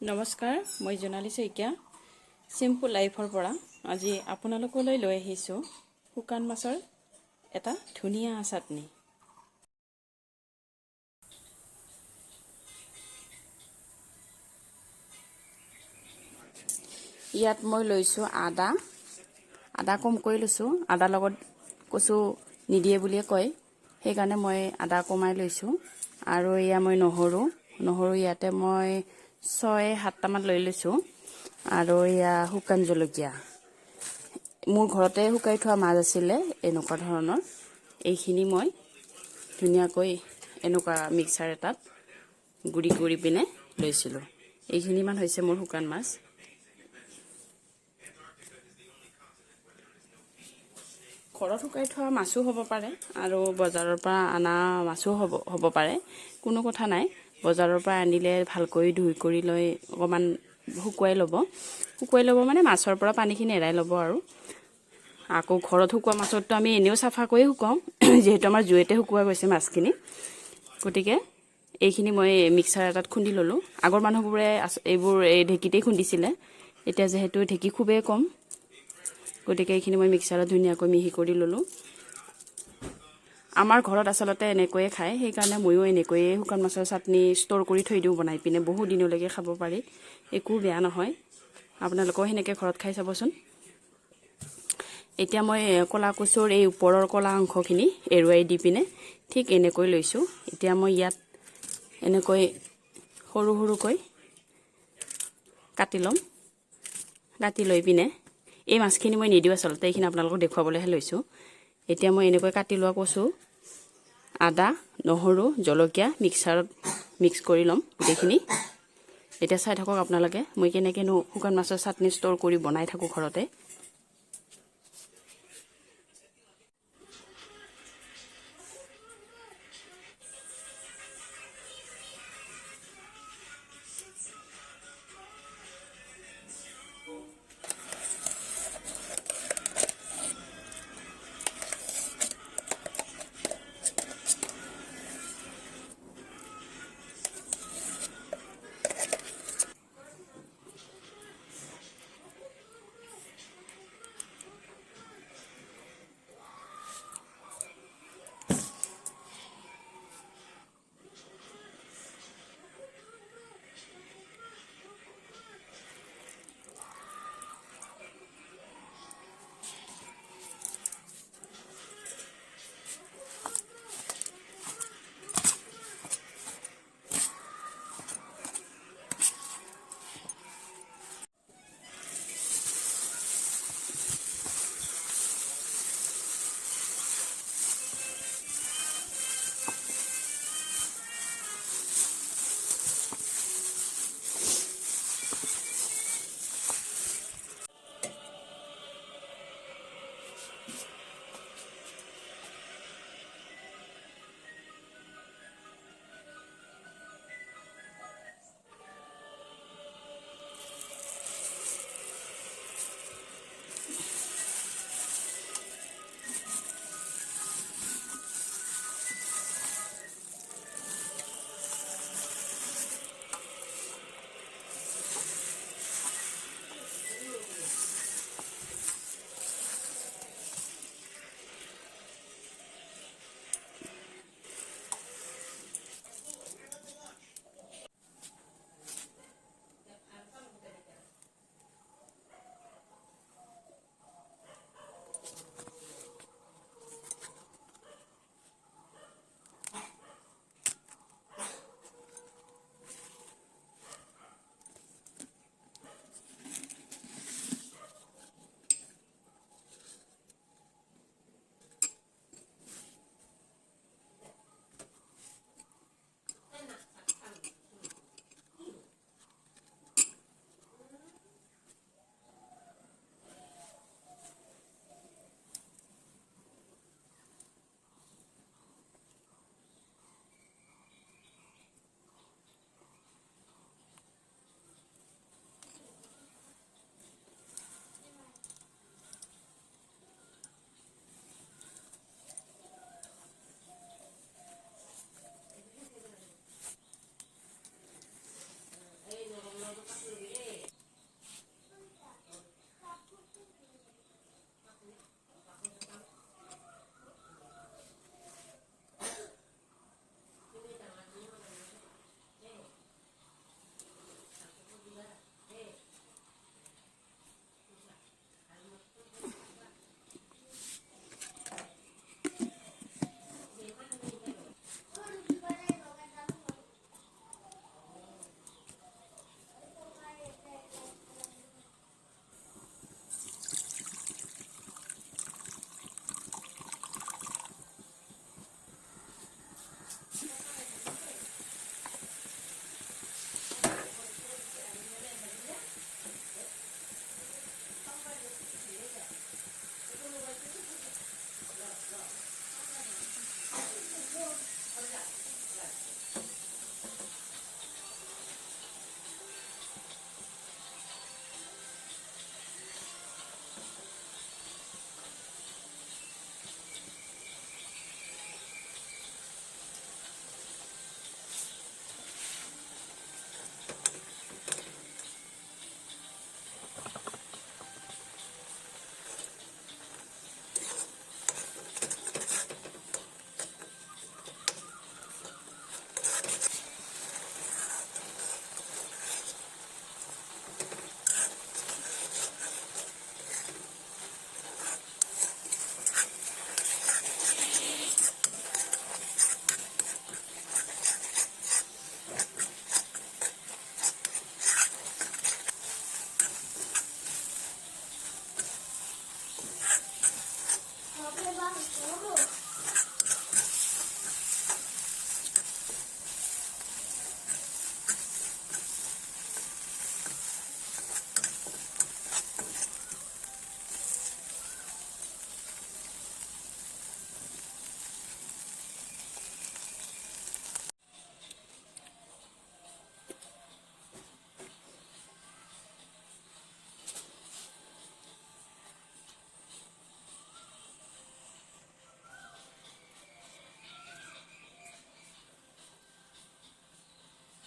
নমস্কাৰ, মই জোনালী শইকীয়া চিম্পল লাইফৰ পৰা আজি আপোনালোকলৈ লৈ আহিছোঁ শুকান মাছৰ এটা ধুনীয়া চাটনি। ইয়াত মই লৈছোঁ আদা কমকৈ লৈছোঁ। আদাৰ লগত কচু নিদিয়ে বুলিয়ে কয়, সেইকাৰণে মই আদা কমাই লৈছোঁ। আৰু এয়া মই নহৰু ইয়াতে মই 6-7টামান লৈ লৈছোঁ। আৰু এয়া শুকান জলকীয়া, মোৰ ঘৰতে শুকাই থোৱা মাছ আছিলে এনেকুৱা ধৰণৰ। এইখিনি মই ধুনীয়াকৈ এনেকুৱা মিক্সাৰ এটাত গুড়ি কৰি পিনে লৈছিলোঁ। এইখিনিমান হৈছে মোৰ শুকান মাছ। ঘৰত শুকাই থোৱা মাছো হ'ব পাৰে আৰু বজাৰৰ পৰা অনা মাছো হ'ব পাৰে, কোনো কথা নাই। বজাৰৰ পৰা আনিলে ভালকৈ ধুই কৰি লৈ অকণমান শুকুৱাই ল'ব মানে মাছৰ পৰা পানীখিনি এৰাই ল'ব। আৰু আকৌ ঘৰত শুকোৱা মাছততো আমি এনেও চাফা কৰি শুকুৱাওঁ, যিহেতু আমাৰ জুইতে শুকোৱা গৈছে মাছখিনি। গতিকে এইখিনি মই মিক্সাৰ এটাত খুন্দি ল'লোঁ। আগৰ মানুহবোৰে এইবোৰ ঢেঁকীতেই খুন্দিছিলে, এতিয়া যিহেতু ঢেঁকী খুবেই কম, গতিকে এইখিনি মই মিক্সাৰত ধুনীয়াকৈ মিহি কৰি ল'লোঁ। আমাৰ ঘৰত আচলতে এনেকৈয়ে খায়, সেইকাৰণে ময়ো এনেকৈয়ে শুকান মাছৰ চাটনি ষ্ট'ৰ কৰি থৈ দিওঁ বনাই পিনে। বহু দিনলৈকে খাব পাৰি, একো বেয়া নহয়। আপোনালোকেও সেনেকৈ ঘৰত খাই চাবচোন। এতিয়া মই ক'লা কচুৰ এই ওপৰৰ ক'লা অংশখিনি এৰুৱাই দি পিনে ঠিক এনেকৈ লৈছোঁ। এতিয়া মই ইয়াত এনেকৈ সৰু সৰুকৈ কাটি ল'ম। কাটি লৈ পিনে এই মাছখিনি মই নিদিওঁ আচলতে, এইখিনি আপোনালোকক দেখুৱাবলৈহে লৈছোঁ। এতিয়া মই এনেকৈ কাটি লোৱা কচু, আদা, নহৰু, জলকীয়া মিক্সাৰত মিক্স কৰি ল'ম গোটেইখিনি। এতিয়া চাই থাকক আপোনালোকে মই কেনেকৈনো শুকান মাছৰ চাটনি ষ্ট'ৰ কৰি বনাই থাকোঁ ঘৰতে।